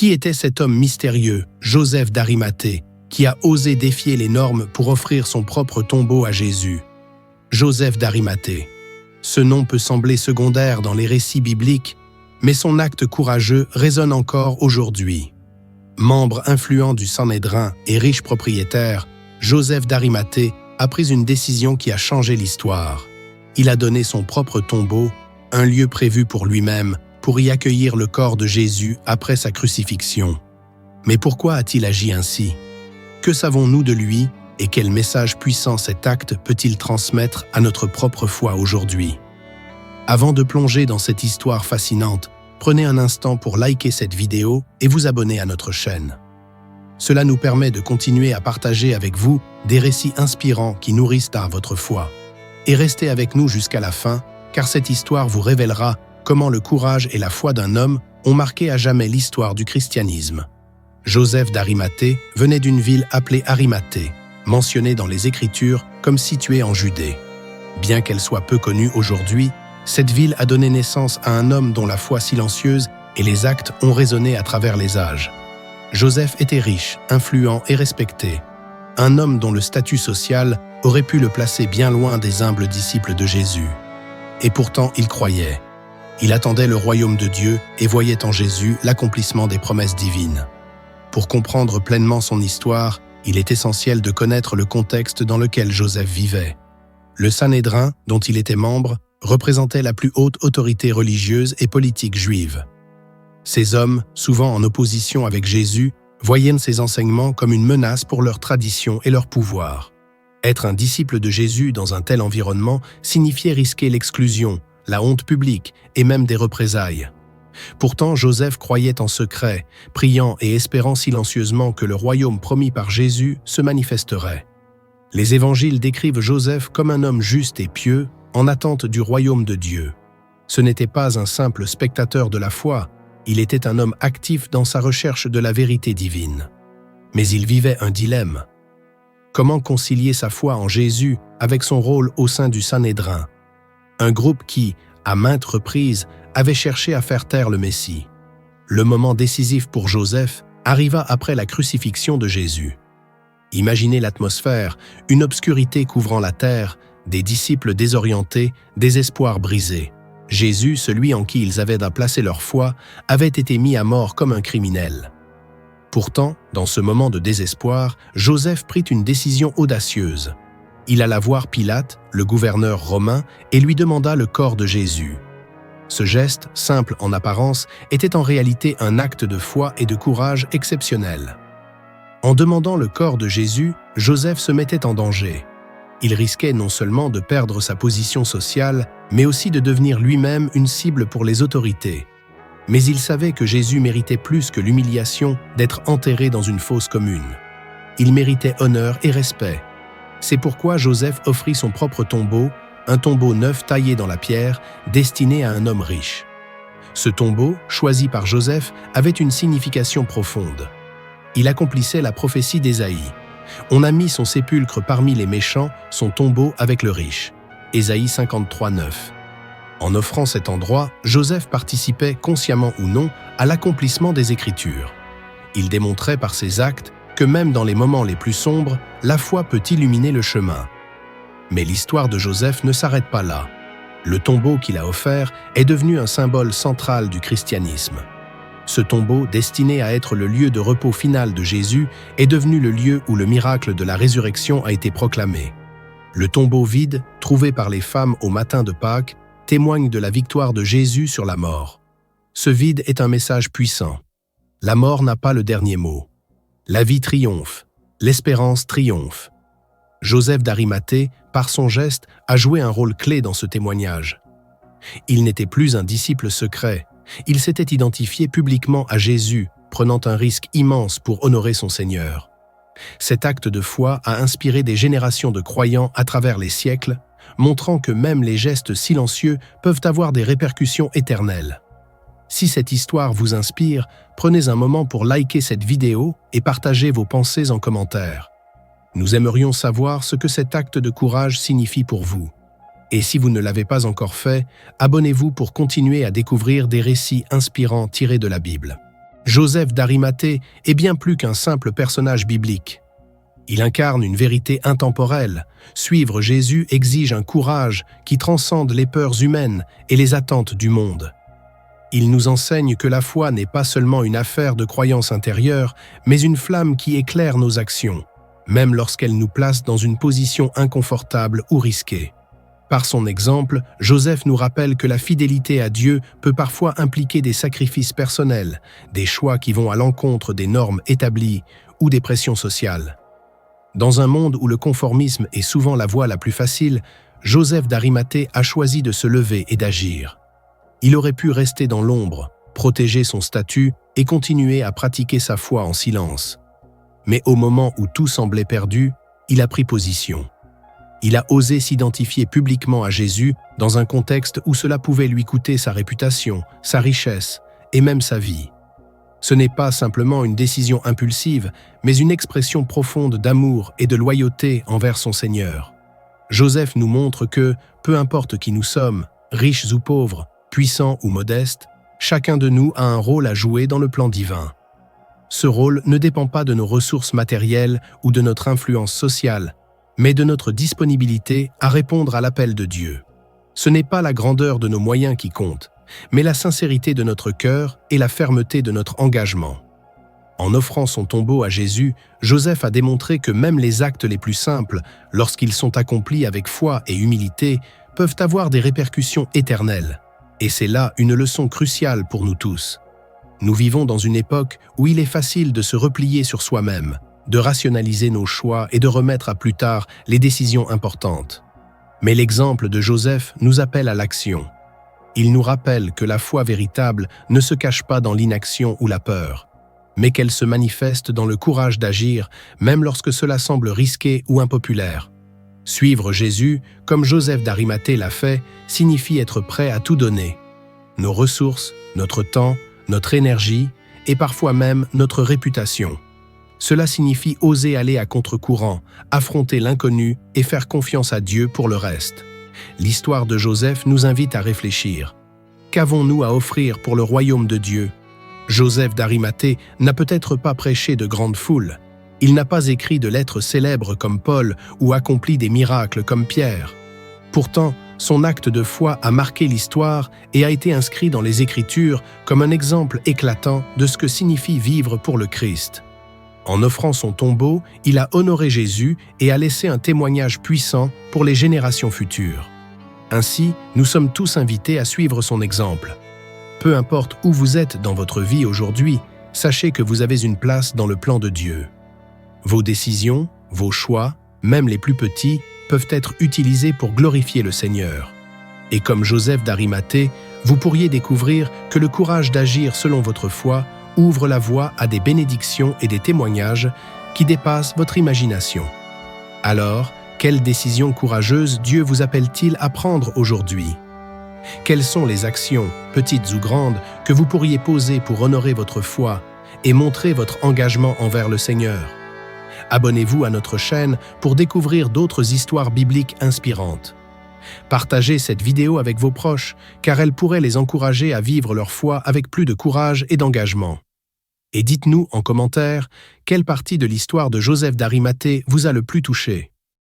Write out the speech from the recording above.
Qui était cet homme mystérieux, Joseph d'Arimathée, qui a osé défier les normes pour offrir son propre tombeau à Jésus? Joseph d'Arimathée. Ce nom peut sembler secondaire dans les récits bibliques, mais son acte courageux résonne encore aujourd'hui. Membre influent du Sanhédrin et riche propriétaire, Joseph d'Arimathée a pris une décision qui a changé l'histoire. Il a donné son propre tombeau, un lieu prévu pour lui-même, pour y accueillir le corps de Jésus après sa crucifixion. Mais pourquoi a-t-il agi ainsi? Que savons-nous de lui et quel message puissant cet acte peut-il transmettre à notre propre foi aujourd'hui? Avant de plonger dans cette histoire fascinante, prenez un instant pour liker cette vidéo et vous abonner à notre chaîne. Cela nous permet de continuer à partager avec vous des récits inspirants qui nourrissent à votre foi. Et restez avec nous jusqu'à la fin, car cette histoire vous révélera comment le courage et la foi d'un homme ont marqué à jamais l'histoire du christianisme. Joseph d'Arimathée venait d'une ville appelée Arimathée, mentionnée dans les Écritures comme située en Judée. Bien qu'elle soit peu connue aujourd'hui, cette ville a donné naissance à un homme dont la foi silencieuse et les actes ont résonné à travers les âges. Joseph était riche, influent et respecté. Un homme dont le statut social aurait pu le placer bien loin des humbles disciples de Jésus. Et pourtant, il croyait. Il attendait le royaume de Dieu et voyait en Jésus l'accomplissement des promesses divines. Pour comprendre pleinement son histoire, il est essentiel de connaître le contexte dans lequel Joseph vivait. Le Sanhédrin, dont il était membre, représentait la plus haute autorité religieuse et politique juive. Ces hommes, souvent en opposition avec Jésus, voyaient ses enseignements comme une menace pour leur tradition et leur pouvoir. Être un disciple de Jésus dans un tel environnement signifiait risquer l'exclusion, la honte publique et même des représailles. Pourtant, Joseph croyait en secret, priant et espérant silencieusement que le royaume promis par Jésus se manifesterait. Les évangiles décrivent Joseph comme un homme juste et pieux, en attente du royaume de Dieu. Ce n'était pas un simple spectateur de la foi, il était un homme actif dans sa recherche de la vérité divine. Mais il vivait un dilemme. Comment concilier sa foi en Jésus avec son rôle au sein du Sanhédrin, un groupe qui, à maintes reprises, avait cherché à faire taire le Messie? Le moment décisif pour Joseph arriva après la crucifixion de Jésus. Imaginez l'atmosphère, une obscurité couvrant la terre, des disciples désorientés, des espoirs brisés. Jésus, celui en qui ils avaient à placer leur foi, avait été mis à mort comme un criminel. Pourtant, dans ce moment de désespoir, Joseph prit une décision audacieuse. Il alla voir Pilate, le gouverneur romain, et lui demanda le corps de Jésus. Ce geste, simple en apparence, était en réalité un acte de foi et de courage exceptionnel. En demandant le corps de Jésus, Joseph se mettait en danger. Il risquait non seulement de perdre sa position sociale, mais aussi de devenir lui-même une cible pour les autorités. Mais il savait que Jésus méritait plus que l'humiliation d'être enterré dans une fosse commune. Il méritait honneur et respect. C'est pourquoi Joseph offrit son propre tombeau, un tombeau neuf taillé dans la pierre, destiné à un homme riche. Ce tombeau, choisi par Joseph, avait une signification profonde. Il accomplissait la prophétie d'Ésaïe. On a mis son sépulcre parmi les méchants, son tombeau avec le riche. Ésaïe 53:9. En offrant cet endroit, Joseph participait, consciemment ou non, à l'accomplissement des Écritures. Il démontrait par ses actes que même dans les moments les plus sombres, la foi peut illuminer le chemin. Mais l'histoire de Joseph ne s'arrête pas là. Le tombeau qu'il a offert est devenu un symbole central du christianisme. Ce tombeau, destiné à être le lieu de repos final de Jésus, est devenu le lieu où le miracle de la résurrection a été proclamé. Le tombeau vide, trouvé par les femmes au matin de Pâques, témoigne de la victoire de Jésus sur la mort. Ce vide est un message puissant. La mort n'a pas le dernier mot. La vie triomphe, l'espérance triomphe. Joseph d'Arimathée, par son geste, a joué un rôle clé dans ce témoignage. Il n'était plus un disciple secret. Il s'était identifié publiquement à Jésus, prenant un risque immense pour honorer son Seigneur. Cet acte de foi a inspiré des générations de croyants à travers les siècles, montrant que même les gestes silencieux peuvent avoir des répercussions éternelles. Si cette histoire vous inspire, prenez un moment pour liker cette vidéo et partagez vos pensées en commentaire. Nous aimerions savoir ce que cet acte de courage signifie pour vous. Et si vous ne l'avez pas encore fait, abonnez-vous pour continuer à découvrir des récits inspirants tirés de la Bible. Joseph d'Arimathée est bien plus qu'un simple personnage biblique. Il incarne une vérité intemporelle. Suivre Jésus exige un courage qui transcende les peurs humaines et les attentes du monde. Il nous enseigne que la foi n'est pas seulement une affaire de croyance intérieure, mais une flamme qui éclaire nos actions, même lorsqu'elle nous place dans une position inconfortable ou risquée. Par son exemple, Joseph nous rappelle que la fidélité à Dieu peut parfois impliquer des sacrifices personnels, des choix qui vont à l'encontre des normes établies ou des pressions sociales. Dans un monde où le conformisme est souvent la voie la plus facile, Joseph d'Arimathée a choisi de se lever et d'agir. Il aurait pu rester dans l'ombre, protéger son statut et continuer à pratiquer sa foi en silence. Mais au moment où tout semblait perdu, il a pris position. Il a osé s'identifier publiquement à Jésus dans un contexte où cela pouvait lui coûter sa réputation, sa richesse et même sa vie. Ce n'est pas simplement une décision impulsive, mais une expression profonde d'amour et de loyauté envers son Seigneur. Joseph nous montre que, peu importe qui nous sommes, riches ou pauvres, puissants ou modestes, chacun de nous a un rôle à jouer dans le plan divin. Ce rôle ne dépend pas de nos ressources matérielles ou de notre influence sociale, mais de notre disponibilité à répondre à l'appel de Dieu. Ce n'est pas la grandeur de nos moyens qui compte, mais la sincérité de notre cœur et la fermeté de notre engagement. En offrant son tombeau à Jésus, Joseph a démontré que même les actes les plus simples, lorsqu'ils sont accomplis avec foi et humilité, peuvent avoir des répercussions éternelles. Et c'est là une leçon cruciale pour nous tous. Nous vivons dans une époque où il est facile de se replier sur soi-même, de rationaliser nos choix et de remettre à plus tard les décisions importantes. Mais l'exemple de Joseph nous appelle à l'action. Il nous rappelle que la foi véritable ne se cache pas dans l'inaction ou la peur, mais qu'elle se manifeste dans le courage d'agir, même lorsque cela semble risqué ou impopulaire. Suivre Jésus, comme Joseph d'Arimathée l'a fait, signifie être prêt à tout donner. Nos ressources, notre temps, notre énergie et parfois même notre réputation. Cela signifie oser aller à contre-courant, affronter l'inconnu et faire confiance à Dieu pour le reste. L'histoire de Joseph nous invite à réfléchir. Qu'avons-nous à offrir pour le royaume de Dieu? Joseph d'Arimathée n'a peut-être pas prêché de grandes foules. Il n'a pas écrit de lettres célèbres comme Paul ou accompli des miracles comme Pierre. Pourtant, son acte de foi a marqué l'histoire et a été inscrit dans les Écritures comme un exemple éclatant de ce que signifie vivre pour le Christ. En offrant son tombeau, il a honoré Jésus et a laissé un témoignage puissant pour les générations futures. Ainsi, nous sommes tous invités à suivre son exemple. Peu importe où vous êtes dans votre vie aujourd'hui, sachez que vous avez une place dans le plan de Dieu. Vos décisions, vos choix, même les plus petits, peuvent être utilisés pour glorifier le Seigneur. Et comme Joseph d'Arimathée, vous pourriez découvrir que le courage d'agir selon votre foi ouvre la voie à des bénédictions et des témoignages qui dépassent votre imagination. Alors, quelles décisions courageuses Dieu vous appelle-t-il à prendre aujourd'hui? Quelles sont les actions, petites ou grandes, que vous pourriez poser pour honorer votre foi et montrer votre engagement envers le Seigneur? Abonnez-vous à notre chaîne pour découvrir d'autres histoires bibliques inspirantes. Partagez cette vidéo avec vos proches, car elle pourrait les encourager à vivre leur foi avec plus de courage et d'engagement. Et dites-nous en commentaire quelle partie de l'histoire de Joseph d'Arimathée vous a le plus touché.